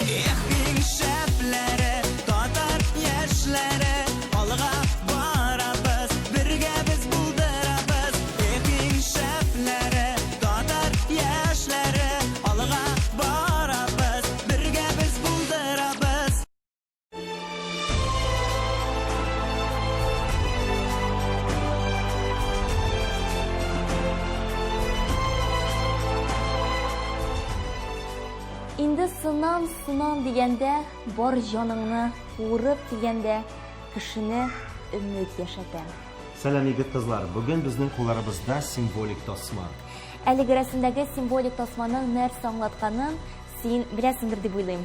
Ehking şeflere, tatar yaşları, alga barabız, birge biz buldurabız. Ehking şeflere, tatar yaşları, alga barabız, birge biz buldurabız. Инде сынам дигәндә, бар җаныңны урып дигәндә, кешене өмет яшәтә. Сәлам егет кызлар, бүген безнең кулларыбызда символик тасма. Әлеге рәсемдәге символик тасманың нәрсә аңлатканын син беләсеңдер дип уйлыйм.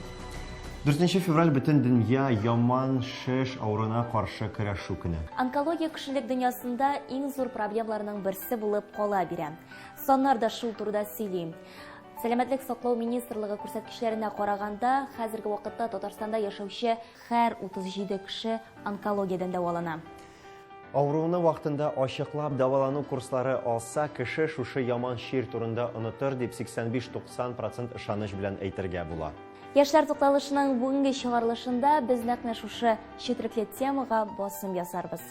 4 февраль бөтен дөнья яман шеш авыруына каршы көрәшү көне. Онкология кешелек дөньясында иң зур проблемаларның берсе булып кала бирә. Саннар да шул турыда сөйли. Сәламәтлек саклау министрлыгы күрсәткечләренә караганда, хәзерге вакытта Татарстанда яшәүче һәр 37 кеше онкологиядән дәвалана. Авыруны вакытында ачыклап дәвалану курслары алса, кеше шушы яман шир турында онытыр дип 85-90% ышаныч белән әйтергә була. Яшьләр тукталышының бүгенге чыгарылышында без нәкъ шушы четерекле темага басым ясарбыз.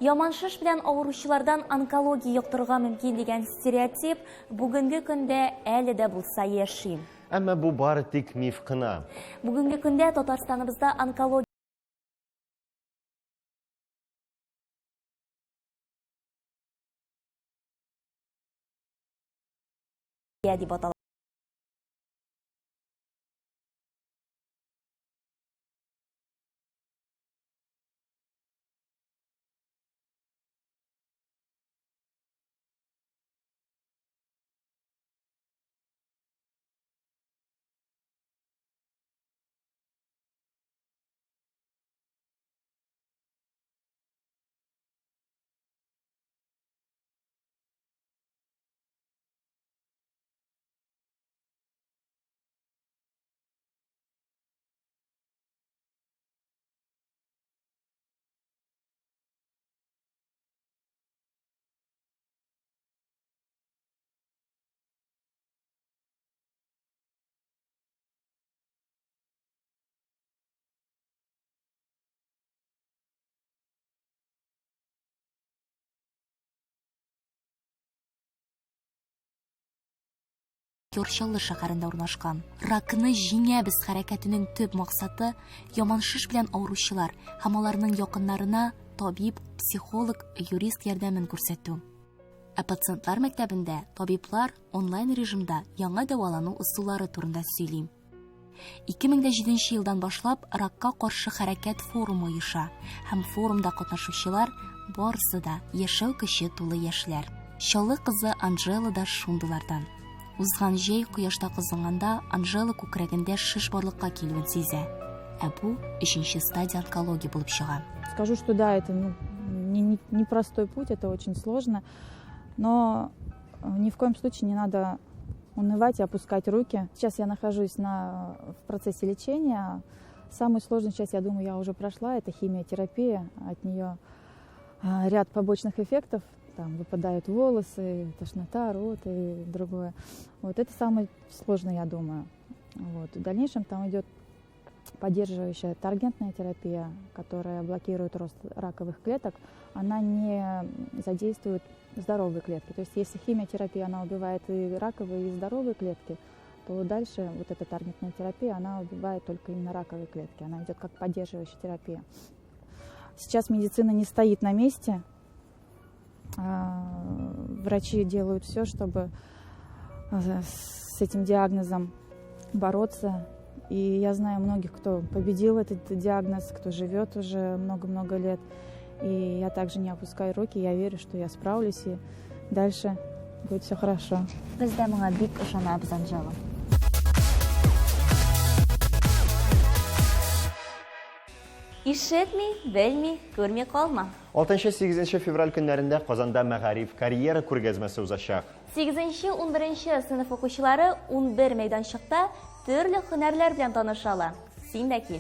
Яман шеш белән авыручылардан онкология яктырырга мөмкин дигән стереотип бүгенге көндә әле дә булса яши. Әмма бу бары тик миф кына. Бүгенге көндә Татарстаныбызда онкология дип атала. Йорчаллы шәһәрендә урнашкан. Ракны җиңәбез хәрәкәтенең төп максаты яман шеш белән авыручылар һәм аларның якыннарына табиб, психолог, юрист ярдәмен күрсәтү. Ә пациентлар мәктәбендә табиблар онлайн режимда яңа дәвалану ысуллары турында сөйли. 2007 елдан башлап ракка каршы хәрәкәт форумы оеша һәм форумда катнашучылар барысы да яшәү көче тулы яшьләр. Чаллы кызы Анжела да шундылардан. Узган җәй кояшта кызынганда Анжела күкрәгендә шиш барлыкка килүен сизә. Ә бу 3нче стадия онкология булып чыга. Скажу, что да, это непростой путь, это очень сложно, но ни в коем случае не надо унывать и опускать руки. Сейчас я нахожусь в процессе лечения. Самую сложную часть, я думаю, я уже прошла, это химиотерапия. От нее ряд побочных эффектов. Там выпадают волосы, тошнота, рот и другое. Вот это самое сложное, я думаю. Вот. В дальнейшем там идет поддерживающая таргентная терапия, которая блокирует рост раковых клеток. Она не задействует здоровые клетки. То есть если химиотерапия, она убивает и раковые, и здоровые клетки, то дальше вот эта таргентная терапия, она убивает только именно раковые клетки. Она идет как поддерживающая терапия. Сейчас медицина не стоит на месте. Врачи делают все, чтобы с этим диагнозом бороться. И я знаю многих, кто победил этот диагноз, кто живет уже много-много лет. И я также не опускаю руки, я верю, что я справлюсь, и дальше будет все хорошо. Бездә моңа бик ышанабыз, Анжела. Ишетми, белми, күрми калма. 6-8 февраль көннәрендә Казанда мәгариф карьера күргәзмәсе узачак. 8-11 сыйныф укучылары 11 мәйданчыкта төрле һөнәрләр белән танышалар. Син дә кил.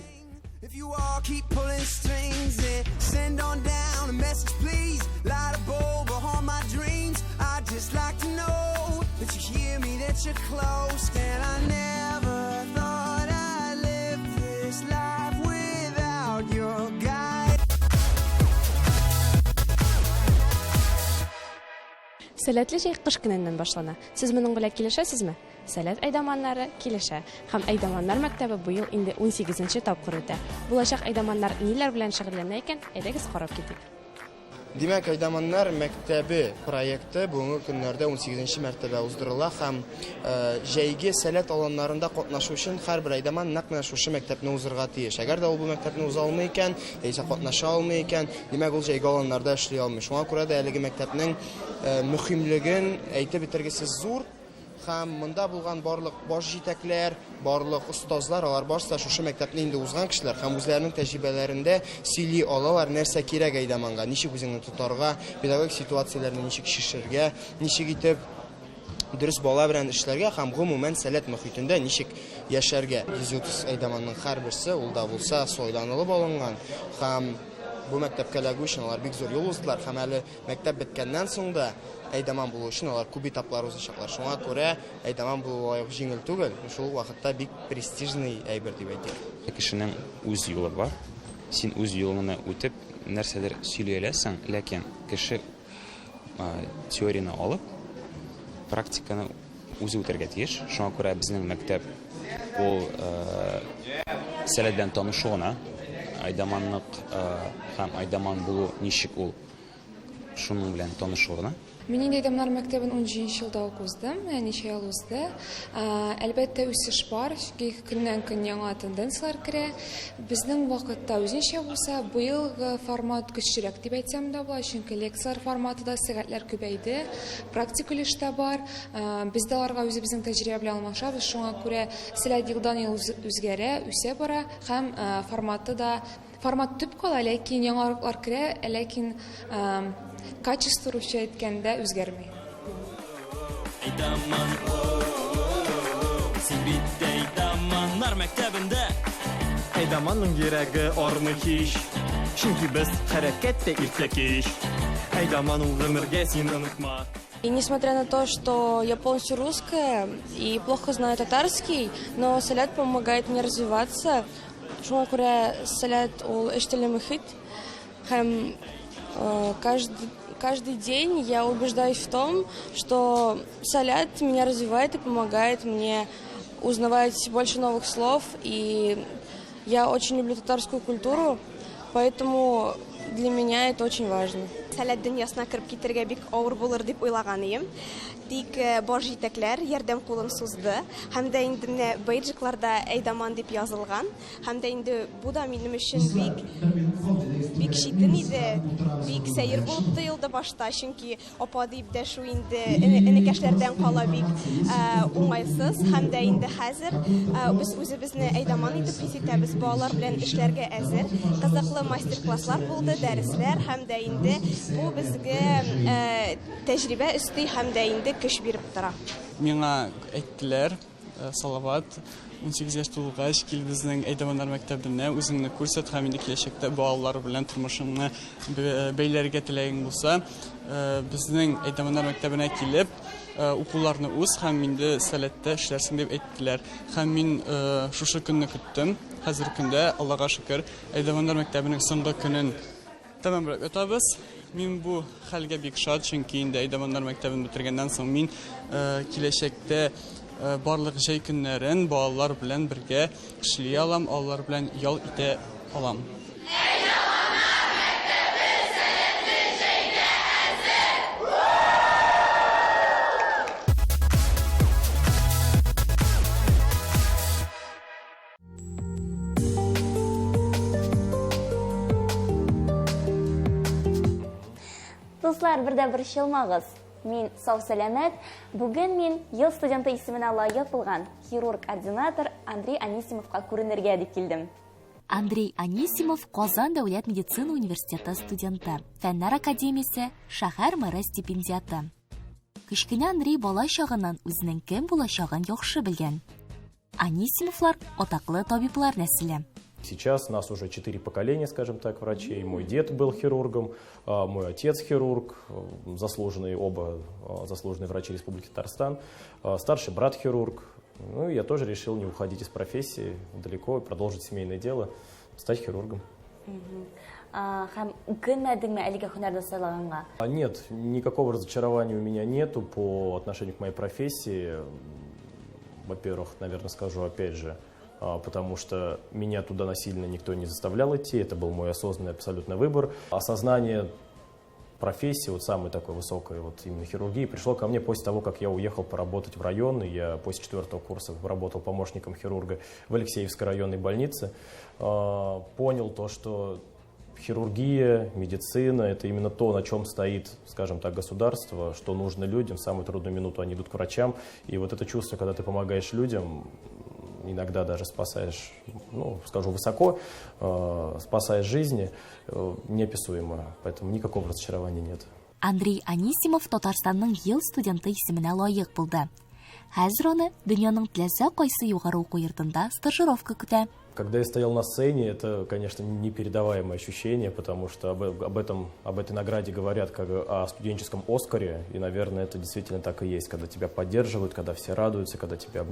If you all keep pulling strings and send on down a message, please light a bulb behind my dreams. I'd just like to know you close, and I never thought I'd live this life without your guide. Сәләтле җәй кыш көненнән башлана. Сез моның белән килешәсезме? Сәләт әйдаманнары килешә. Һәм әйдаманнар мәктәбе бу ел инде 18нче тапкыр үтә. Булачак әйдаманнар ниләр белән шөгыльләнә икән? Әйдәгез карап китик. Димәк, әйдаманнар мәктәбе проекты бүгенге көннәрдә 18нче мәртәбә уздырыла һәм җәйге сәләт аланнарында катнашу өчен һәрбер әйдаман нәкъ менә шушы мәктәпне узырга тиеш. Әгәр дә ул бу мәктәпне уза алмый икән, яисә катнаша алмый икән, димәк ул җәйге аланнарда эшли алмый. Шуңа күрә дә әлеге мәктәпнең мөһимлеген әйтеп бетергесез зур. Һәм монда булган барлык баш җитәкләр, барлык остазлар, алар барысы да шушы мәктәпне инде узган кешеләр һәм үзләренең тәҗрибәләрендә сөйли алалар, нәрсә кирәк әйдаманга, ничек үзеңне тотарга, педагогик ситуацияләрне ничек шишергә, ничек итеп дөрес бала белән эшләргә һәм гомумән сәләт мөхитендә ничек яшәргә. 130 әйдаманның һәрберсе ул да булса сайланылып алынган һәм бу мәктәпкә эләгү өчен алар бик зур юл уздылар һәм әле мәктәп беткәннән соң да әйдаман булу өчен алар күп этаплар узачаклар. Шуңа күрә әйдаман булу җиңел түгел, шул вакытта бик престижный әйбер дип әйтик. Кешенең үз юлы бар. Син үз юлыңны үтеп нәрсәдер сөйли аласың, ләкин кеше теорияны алып, практиканы үзе үтәргә тиеш. Шуңа күрә безнең мәктәп ул сәләт белән танышуына, әйдаманлык һәм әйдаман булу ничек ул шуның белән танышуына. Мин инде әйдаманнар мәктәбен 10 елда укыдым, ничә ел узды. Әлбәттә үсеш бар, көннән-көн яңа тенденциялар керә. Безнең вакытта үзенчә булса, бу елгы формат көчлерәк дип әйтсәм дә була, чөнки лекциялар форматы да сәгатьләр күбәйде, практик өлеш тә бар. Без дә аларга үзебезнең тәҗрибә белән алмашабыз, шуңа күрә сәләт елдан ел үзгәрә, үсә бара һәм формат төп кала, ләкин яңалыклар керә, ләкин качество русча әйткәндә үзгәрмәй. Әйдаманнар мәктәбендә әйдаманның йөрәге армый һич, чөнки без хәрәкәттә иртә кич. Әйдаман ул гомергә син онытма. И несмотря на то, что я полностью русская и плохо знаю татарский, но сәләт помогает мне развиваться. Шуңа күрә сәләт ул эштеле мөхит һәм каждый день я убеждаюсь в том, что сәләт меня развивает и помогает мне узнавать больше новых слов. И я очень люблю татарскую культуру, поэтому для меня это очень важно. Сәләт дөньясына кереп китәргә бик авыр булыр дип уйлаган идем. Тик баш җитәкләр ярдәм кулын сузды. Һәм дә инде менә бейджикларда әйдаман дип язылган. Һәм дә инде бу да минем өчен бик читен иде. Бик сәер булып тоелды башта, чөнки апа дип дә шу инде энекәшләрдән кала бик уңайсыз. Һәм дә инде хәзер без үзебезне әйдаман итеп хис итәбез, балалар белән эшләргә әзер. Кызыклы мастер-класслар булды, дәресләр һәм дә инде бу безгә тәҗрибә өсти һәм дә инде көч биреп тора. Миңа әйттеләр, Салават, 18 яшь тулгач кил безнең әйдаманнар мәктәбенә, үзеңне күрсәт һәм инде киләчәктә балалар белән тормышыңны бәйләргә теләгең булса, безнең әйдаманнар мәктәбенә килеп, укуларны үз һәм инде сәләттә эшләрсең дип әйттеләр. Һәм мин шушы көнне көттем. Хәзер көндә, Аллага шөкер, әйдаманнар мәктәбенең соңгы көнен тәмамлап ятабыз. Мин бу хәлгә бик шат, чөнки инде әйдаманнар мәктәбен бетергәннән соң мин киләчәктә барлык җәй көннәрен балалар белән бергә эшли алам, алар белән ял итә алам. Дуслар, бердә бер чылмагыз. Мин сау сәламәт. Бүген мин ел студенты исеменә лаек булган хирург-ординатор Андрей Анисимовка күренергә дип килдем. Андрей Анисимов Казан дәүләт медицина университеты студенты, Фәннәр академиясе шәһәр мэры стипендиаты. Кечкенә Андрей бала чагыннан үзенең кем булачагын яхшы белгән. Анисимовлар атаклы табиблар нәселе. Сейчас нас уже 4 поколения, скажем так, врачей. Мой дед был хирургом, мой отец хирург, оба заслуженные врачи Республики Татарстан, старший брат хирург. Ну, и я тоже решил не уходить из профессии далеко и продолжить семейное дело, стать хирургом. Нет, никакого разочарования у меня нету по отношению к моей профессии. Во-первых, наверное, скажу опять же, потому что меня туда насильно никто не заставлял идти, это был мой осознанный абсолютно выбор. Осознание профессии, вот самой такой высокой вот именно хирургии, пришло ко мне после того, как я уехал поработать в район, и я после 4-го курса работал помощником хирурга в Алексеевской районной больнице, понял то, что хирургия, медицина – это именно то, на чем стоит, скажем так, государство, что нужно людям. В самую трудную минуту они идут к врачам. И вот это чувство, когда ты помогаешь людям, иногда даже спасаешь, ну, скажу высоко, спасаешь жизни, неописуемо. Поэтому никакого разочарования нет. Андрей Анисимов Татарстанның ел студенты исеменә лайык булды. Хәзер аны дөньяның теләсә кайсы югары уку йортында стажировка көтә. Когда я стоял на сцене, это, конечно, непередаваемое ощущение, потому что об этой награде говорят как о студенческом Оскаре, и, наверное, это действительно так и есть, когда тебя поддерживают, когда все радуются, когда тебя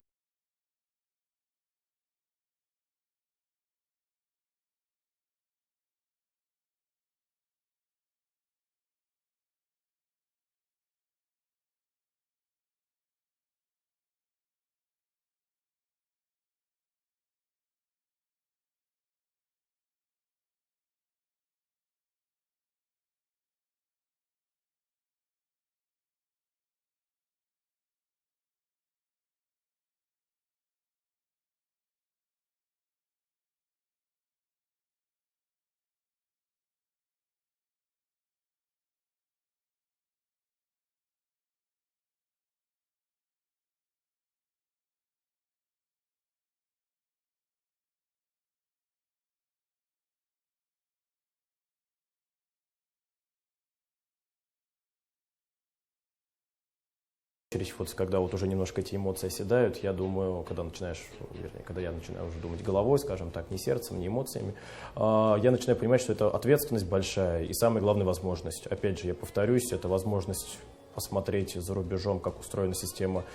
вот когда вот уже немножко эти эмоции оседают, я думаю, когда я начинаю уже думать головой, скажем так, не сердцем, не эмоциями, я начинаю понимать, что это ответственность большая и самая главная возможность. Опять же, я повторюсь, это возможность посмотреть за рубежом, как устроена система,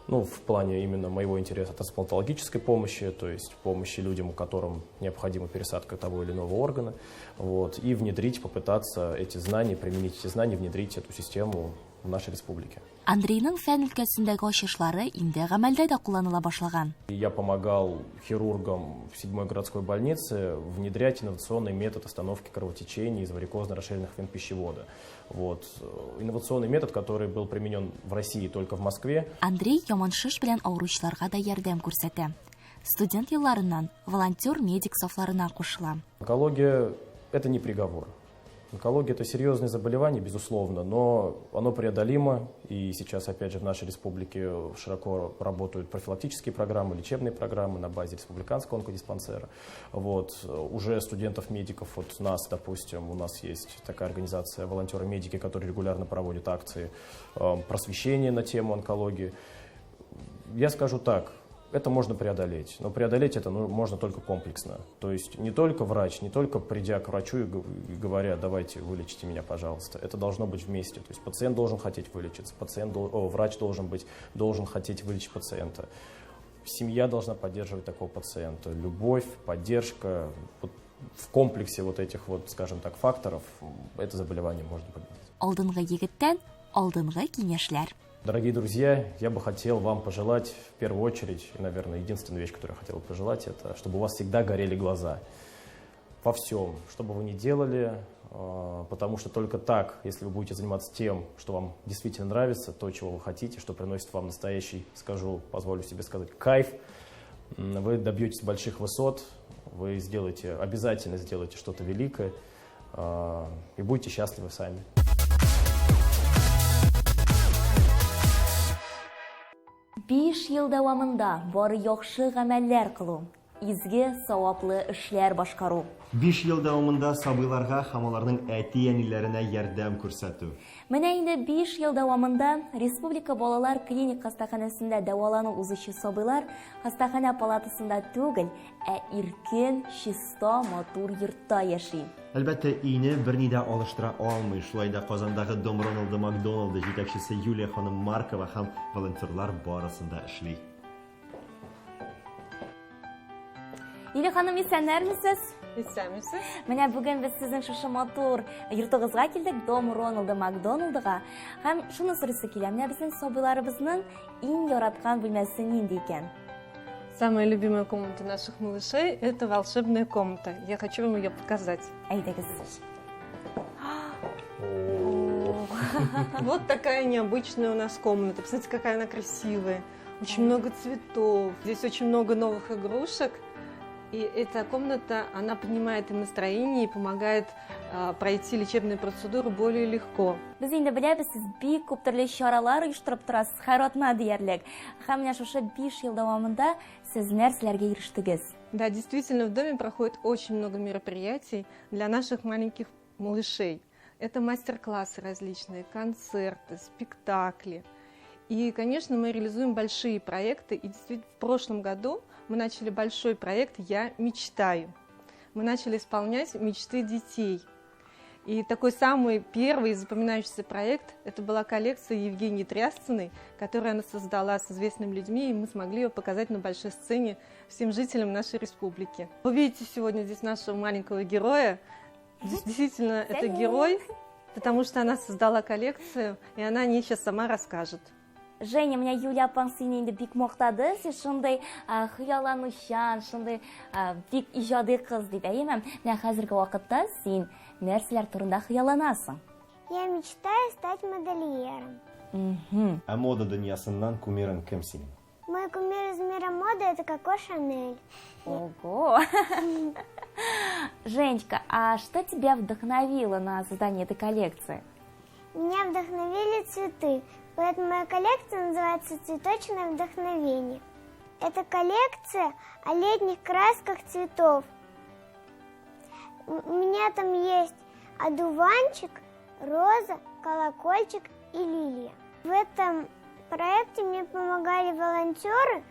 ну, в плане именно моего интереса трансплантологической помощи, то есть помощи людям, у которым необходима пересадка того или иного органа, вот, и внедрить, попытаться эти знания, применить эти знания, внедрить эту систему в нашей республике. Андрейның фән өлкәсендәге ачышлары инде гамәлдә дә кулланыла башлаган. Я помогал хирургам в 7-й городской больнице внедрять инновационный метод остановки кровотечений из варикозно-расширенных вен пищевода. Вот. Инновационный метод, который был применен в России только в Москве. Андрей яманшыш белән авыручыларга да ярдәм күрсәтә. Студент елларыннан волонтер-медик сафларына кушыла. Онкология – это не приговор. Онкология – это серьезное заболевание, безусловно, но оно преодолимо. И сейчас, опять же, в нашей республике широко работают профилактические программы, лечебные программы на базе республиканского онкодиспансера. Вот. Уже студентов-медиков, вот нас, допустим, у нас есть такая организация «Волонтеры-медики», которые регулярно проводят акции просвещения на тему онкологии. Я скажу так. Это можно преодолеть, но преодолеть это можно только комплексно. То есть не только врач, не только придя к врачу и говоря, давайте вылечите меня, пожалуйста. Это должно быть вместе. То есть пациент должен хотеть вылечиться, врач должен хотеть вылечить пациента. Семья должна поддерживать такого пациента. Любовь, поддержка. Вот в комплексе вот этих вот, скажем так, факторов это заболевание можно победить. Алдынгы егеттән алдынгы киңәшләр. Дорогие друзья, я бы хотел вам пожелать в первую очередь, и, наверное, единственная вещь, которую я хотел пожелать, это чтобы у вас всегда горели глаза во всем, что бы вы ни делали, потому что только так, если вы будете заниматься тем, что вам действительно нравится, то, чего вы хотите, что приносит вам настоящий, позволю себе сказать, кайф, вы добьетесь больших высот, вы обязательно сделаете что-то великое и будете счастливы сами. 5 ел дәвамында бары яхшы гамәлләр кылу, изге, саваплы эшләр башкару. 5 ел дәвамында сабыйларга һәм аларның әти-әниләренә ярдәм күрсәтү. Менә инде 5 ел дәвамында Республика балалар клиник хастаханәсендә дәвалану узучы сабыйлар хастаханә палатасында түгел, ә иркен, чиста, матур йортта яши. Әлбәттә, өйне берни дә алыштыра алмый. Шулай да Казандагы Дом Рональда Макдоналда җитәкчесе Юлия ханым Маркова һәм волонтерлар барысында эшли. Юлия ханым, исәннәрмесез? Исәнмесез? Менә бүген без сезнең шушы матур йортыгызга килдек, Дом Рональда Макдоналдга. Һәм шуны сорыйсы килә, менә безнең сабыйларыбызның иң яраткан бүлмәсе нинди икән? Самая любимая комната наших малышей – это волшебная комната. Я хочу вам ее показать. Әйдәгез. Вот такая необычная у нас комната. Посмотрите, какая она красивая. Очень много цветов. Здесь очень много новых игрушек. И эта комната, она поднимает им настроение и помогает пройти лечебные процедуры более легко. Без инде беләбез, сез бик күп төрле чаралар оештырып торасыз, хайратна диярлек. Һәм менә шушы 5 ел дәвамында сез нәрсәләргә ирештегез? Да, действительно, в доме проходит очень много мероприятий для наших маленьких малышей. Это мастер-классы различные, концерты, спектакли. И, конечно, мы реализуем большие проекты. И действительно, в прошлом году мы начали большой проект «Я мечтаю». Мы начали исполнять мечты детей. И такой самый первый и запоминающийся проект – это была коллекция Евгении Трясциной, которую она создала с известными людьми, и мы смогли ее показать на большой сцене всем жителям нашей республики. Вы видите сегодня здесь нашего маленького героя. Действительно, это герой, потому что она создала коллекцию, и она о ней сейчас сама расскажет. Женя, менә Юлия апаң сине инде бик мактады, син шундый хыялланучан, шундый бик иҗади кыз дип әйемәм. Менә хәзерге вакытта син нәрсәләр турында хыялланасың? Я мечтаю стать модельером. Ә мода дөньясыннан кумирың кем синең? Мой кумир из мира моды – это Коко Шанель. Ого! Женечка, а что тебя вдохновило на создание этой коллекции? Меня вдохновили цветы, поэтому моя коллекция называется «Цветочное вдохновение». Это коллекция о летних красках цветов. У меня там есть одуванчик, роза, колокольчик и лилия. В этом проекте мне помогали волонтеры,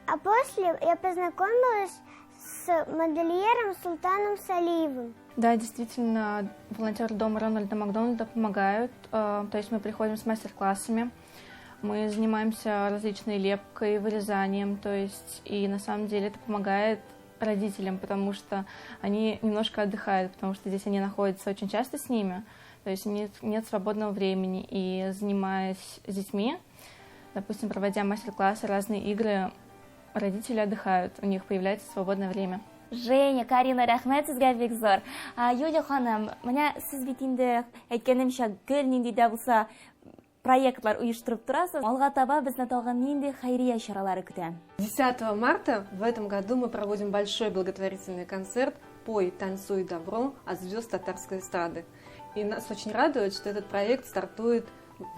а после я познакомилась с модельером Султаном Салиевым. Да, действительно, волонтеры Дома Рональда Макдоналда помогают. То есть мы приходим с мастер-классами, мы занимаемся различной лепкой, вырезанием. То есть и на самом деле это помогает родителям, потому что они немножко отдыхают, потому что здесь они находятся очень часто с ними. То есть нет свободного времени. И занимаясь с детьми, допустим, проводя мастер-классы, разные игры, родители отдыхают, у них появляется свободное время. Женя, Карина, рәхмәт сезгә бик зур. Юлия ханым, менә сез бит инде әйткәнемчә гел нинди дә булса проектлар оештырып торасыз. Алга таба безне тагын нинди хәйрия чаралары көтә? 10 марта в этом году мы проводим большой благотворительный концерт «Пой, танцуй, добро» от звезд татарской эстрады. И нас очень радует, что этот проект стартует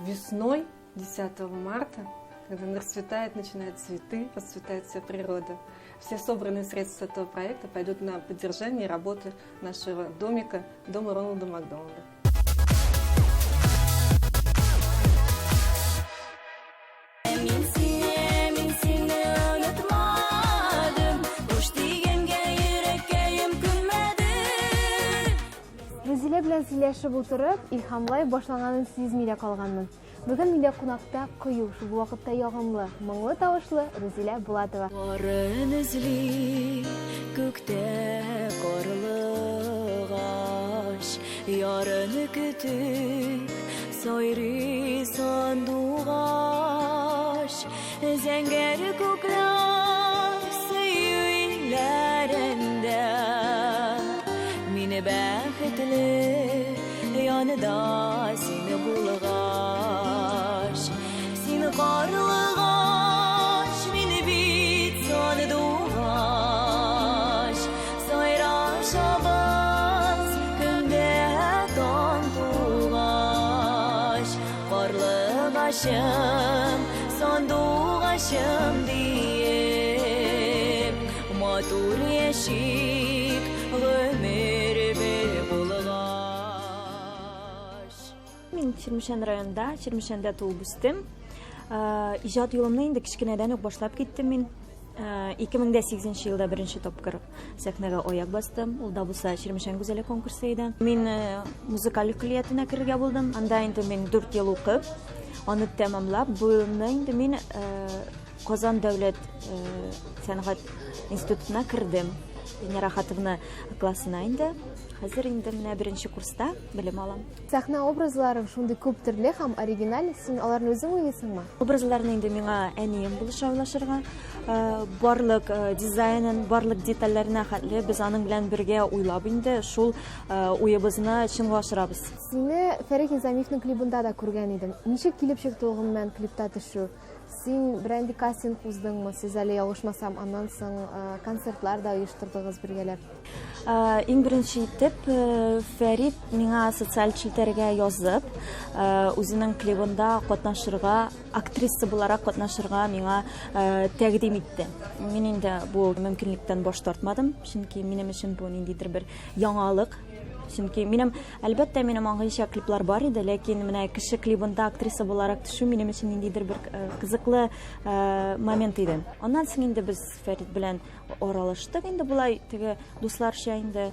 весной 10 марта, когда расцветает, начинают цветы, расцветает вся природа. Все собранные средства этого проекта пойдут на поддержание работы нашего домика, Дома Рональда Макдоналда. Рәзилә белән сөйләшеп утырып, илһамлай башланганын сизми дә калганмын. Бүген миндә кунакта кыю, шул вакытта ягымлы, моңлы тавышлы Рәзилә Булатова. Карын эзли, күктә карлыгаш, ярыны көтүп, сайрый сандугаш, зәңгәр күкләр сөйләрендә, мине бәхетле yanıda seni bulgaş, seni karlıgaş, beni bit sana doğaş, sayraşabaz günde tan tuğaş, karlıgaşım, sanduğaşım diyip, matur yeşik, ömür bir bulgaş. Çirmişen rayonunda, Çirmişen'de tuğup üstüm. İjat yolumda indi kichkineden yok başlap gittim min. 2008 yılda birinci topkır sahnega oyak bastım. Ул да булса Çirmişen güzeli konkursu idi. Min muzikal külliyatına kirge buldum. Анда indi min 4 yıl okuyup, onu tamamlap, bu yılda indi min Kazan Devlet Sanat İnstitutuna kirdim. Венера Хатовна классына indi. Хәзер инде менә беренче курста белем алам. Сахна образлары шундый күп төрле һәм оригиналь. Син аларны үзең уйлыйсыңмы? Образларны инде миңа әнием булыша уйлашырга. Барлык дизайнын, барлык детальләренә хәтле без аның белән бергә уйлап инде шул уебызны чынга ашырабыз. Сине Фәрих Низамиевның клибында да күргән идем. Ничек килеп чыкты ул гомумән клипта төшү? Син бренди кастинг уздыңмы? Сез әле ялгышмасам, аннан соң концертлар да оештырдыгыз бергәләп. Иң беренче итеп Фәрит миңа социаль челтәргә язып, үзенең клибында катнашырга, актриса буларак катнашырга миңа тәкъдим итте. Мин инде бу мөмкинлектән баш тартмадым, чөнки минем өчен бу ниндидер бер яңалык. Чөнки әлбәттә минем аңгыча клиплар бар иде, ләкин менә кеше клибында актриса буларак төшү минем өчен ниндидер бер кызыклы момент иде. Аннан соң инде без Фәрит белән аралаштык, инде булай теге дусларча инде.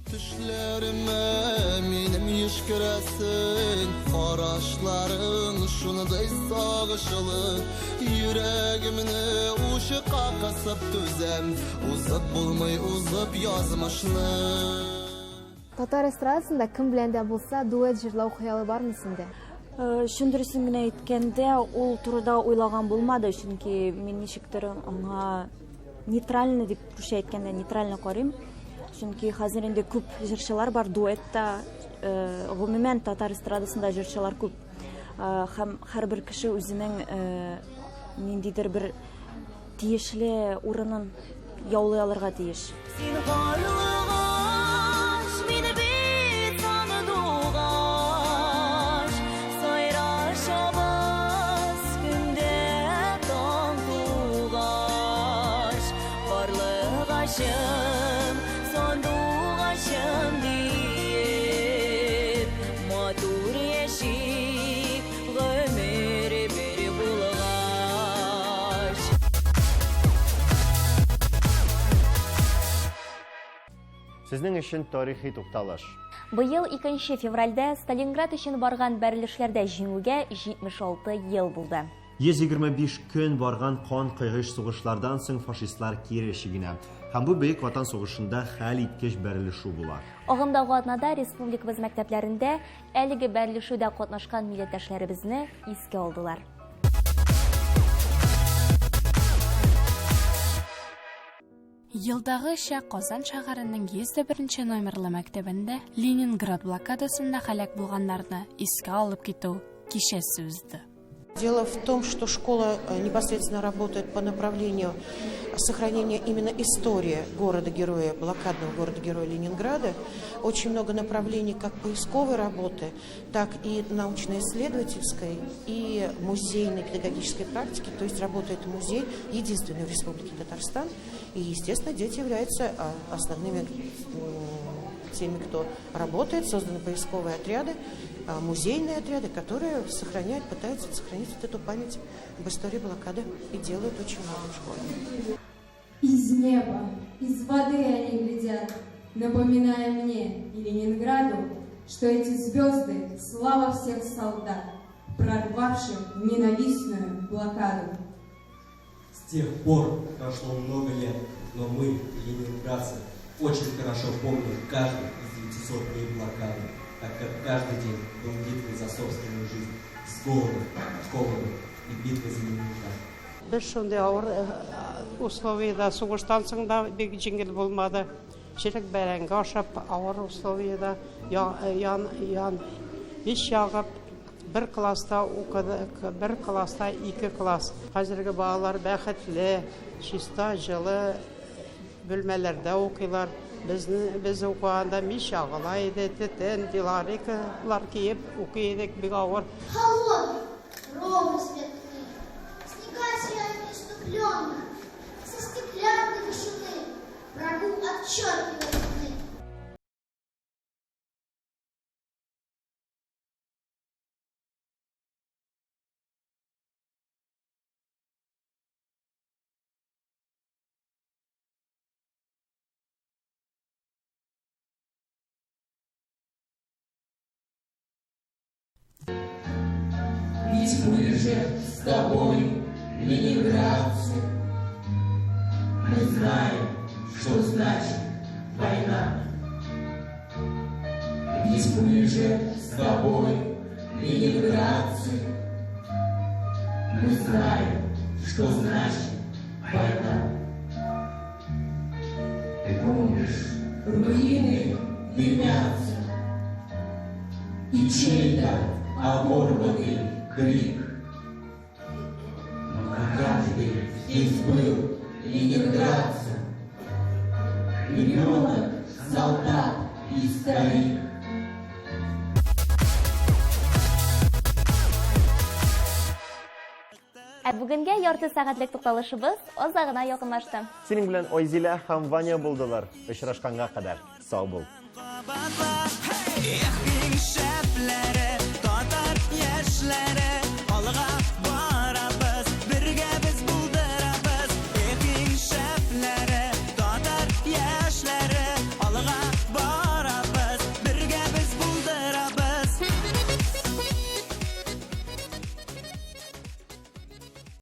Düşlerimə minim yüşkürəsin, Qaraşların şunuday sağışılı, Yüreğimini uşuqa qasıb tüzəm, Uzub bulmay uzub yazmışlı. Татар эстрадасында ким белән дә булса дуэт җырлау хыялы бармы синдә? Шундырысын гына әйткәндә, ул турыда уйлаган булмады, чөнки мин ничектер аңа нейтральны дип күрсә әйткәндә нейтральны карыйм. Чөнки хәзер инде күп җырчылар бар дуэтта, гомумән татар эстрадасында җырчылар күп. Һәм һәрбер кеше үзенең ниндидер бер тиешле урынын яулый алырга тиеш. Сезнең өчен тарихи тукталыш. Быел 2 февральдә Сталинград өчен барган бәрелешләрдә җиңүгә 76 ел булды. 125 көн барган кан кыйгыш сугышлардан соң фашистлар кире чигенә. Һәм бу бөек ватан сугышында хәл иткеч бәрелешү була. Агымдагы атнада республикабыз мәктәпләрендә әлеге бәрелешүдә катнашкан милләттәшләребезне искә алдылар. Елдагыча Казан шәһәренең 101 номерлы мәктәбендә Ленинград блокадасында һәлак булганнарны искә алып китү кичәсе узды. Дело в том, что школа непосредственно работает по направлению сохранения именно истории города-героя, блокадного города-героя Ленинграда. Очень много направлений как поисковой работы, так и научно-исследовательской и музейной педагогической практики. То есть работает музей, единственный в Республике Татарстан. И, естественно, дети являются основными теми, кто работает, созданы поисковые отряды, музейные отряды, которые пытаются сохранить вот эту память об истории блокады и делают очень много в школе. Из неба, из воды они глядят, напоминая мне и Ленинграду, что эти звезды — слава всех солдат, прорвавших ненавистную блокаду. С тех пор прошло много лет, но мы, ленинградцы, очень хорошо помним каждый из 900 дней блокады, так как каждый день был битвой за собственную жизнь, с голодом, холодом и битвой за Ленинград. Biz şunday ağır условияда сугыштан соң да бик җиңел булмады. Чирек бәрәңге ашап, авыр условияда ич ягып, бер класста укыдык, бер класста 2 класс. Хәзерге балалар бәхетле, чиста, җылы бүлмәләрдә укыйлар. Без укыганда мич ягыла иде, тетен, диларикалар киеп укый идек, бик авыр. Холодный, ровный свет, снега сияют иступленно, со стеклянной вышины врагу отчеркивает. Ведь мы же с тобой, ленинградцы, мы знаем, что значит война. Ведь мы же с тобой, ленинградцы, мы знаем, что значит война. Ты помнишь, руины дымятся, и чей-то оборванный крик. Но каждый здесь был ленинградцем, ребенок, солдат и старик. Бүгенге ярты сәгатьлек тукталышыбыз аза гына якынлашты. Синең белән Айзилә һәм Ваня булдылар. Очрашканга кадәр сау бул.